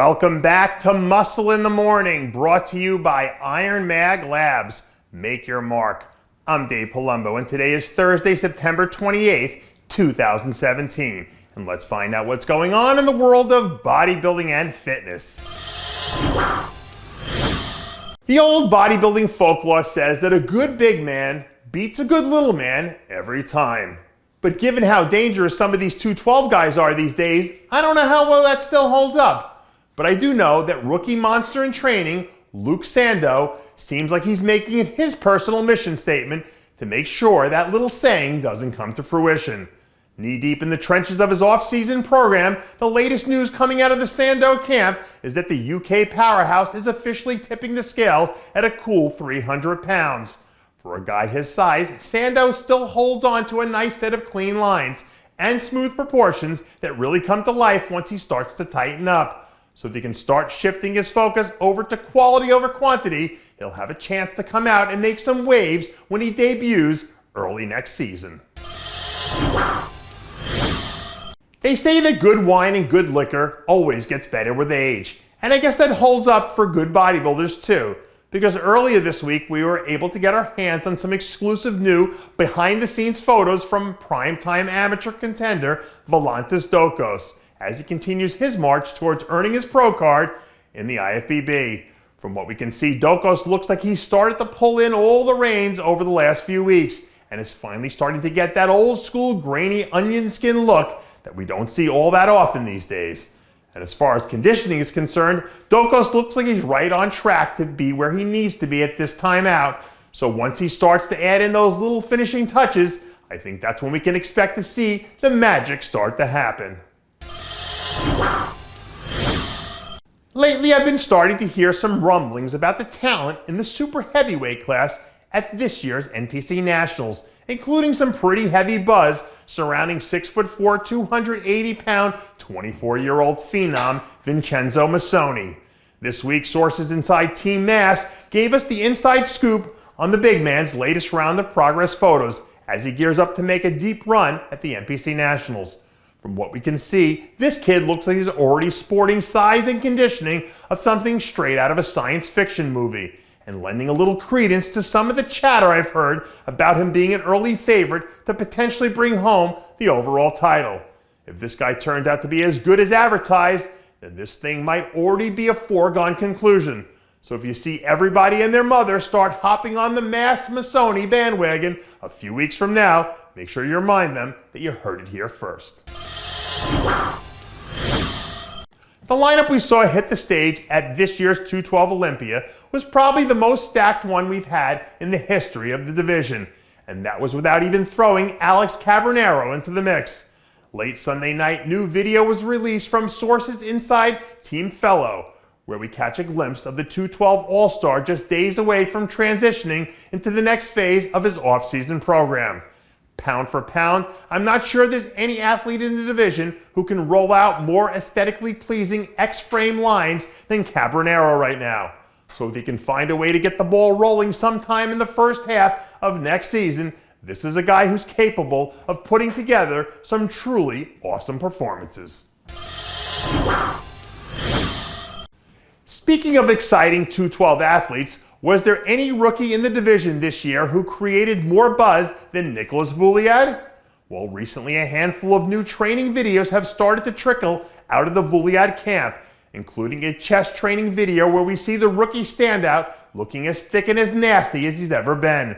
Welcome back to Muscle in the Morning, brought to you by IronMag Labs. Make your mark. I'm Dave Palumbo, and today is Thursday, September 28th, 2017. And let's find out what's going on in the world of bodybuilding and fitness. The old bodybuilding folklore says that a good big man beats a good little man every time. But given how dangerous some of these 212 guys are these days, I don't know how well that still holds up. But I do know that rookie monster in training, Luke Sandoe, seems like he's making it his personal mission statement to make sure that little saying doesn't come to fruition. Knee-deep in the trenches of his off-season program, the latest news coming out of the Sandoe camp is that the UK powerhouse is officially tipping the scales at a cool 300 pounds. For a guy his size, Sandoe still holds on to a nice set of clean lines and smooth proportions that really come to life once he starts to tighten up. So if he can start shifting his focus over to quality over quantity, he'll have a chance to come out and make some waves when he debuts early next season. They say that good wine and good liquor always gets better with age. And I guess that holds up for good bodybuilders too. Because earlier this week we were able to get our hands on some exclusive new behind-the-scenes photos from primetime amateur contender Valantis Dokos, as he continues his march towards earning his pro card in the IFBB. From what we can see, Dokos looks like he's started to pull in all the reins over the last few weeks and is finally starting to get that old school grainy onion skin look that we don't see all that often these days. And as far as conditioning is concerned, Dokos looks like he's right on track to be where he needs to be at this time out. So once he starts to add in those little finishing touches, I think that's when we can expect to see the magic start to happen. Lately, I've been starting to hear some rumblings about the talent in the super heavyweight class at this year's NPC Nationals, including some pretty heavy buzz surrounding 6'4", 280-pound, 24-year-old phenom Vincenzo Masone. This week, sources inside Team Mass gave us the inside scoop on the big man's latest round of progress photos as he gears up to make a deep run at the NPC Nationals. From what we can see, this kid looks like he's already sporting size and conditioning of something straight out of a science fiction movie, and lending a little credence to some of the chatter I've heard about him being an early favorite to potentially bring home the overall title. If this guy turned out to be as good as advertised, then this thing might already be a foregone conclusion. So if you see everybody and their mother start hopping on the masked Masone bandwagon a few weeks from now, make sure you remind them that you heard it here first. The lineup we saw hit the stage at this year's 212 Olympia was probably the most stacked one we've had in the history of the division, and that was without even throwing Alex Cambronero into the mix. Late Sunday night, new video was released from sources inside Team Fellow, where we catch a glimpse of the 212 All-Star just days away from transitioning into the next phase of his off-season program. Pound for pound, I'm not sure there's any athlete in the division who can roll out more aesthetically pleasing X-frame lines than Cambronero right now. So if he can find a way to get the ball rolling sometime in the first half of next season, this is a guy who's capable of putting together some truly awesome performances. Speaking of exciting 212 athletes, was there any rookie in the division this year who created more buzz than Nicolas Vullioud? Well, recently a handful of new training videos have started to trickle out of the Vullioud camp, including a chest training video where we see the rookie standout looking as thick and as nasty as he's ever been.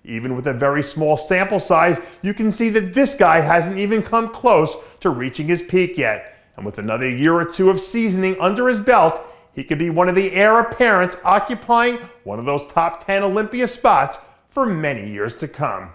Even with a very small sample size, you can see that this guy hasn't even come close to reaching his peak yet. And with another year or two of seasoning under his belt, he could be one of the heir apparents occupying one of those top 10 Olympia spots for many years to come.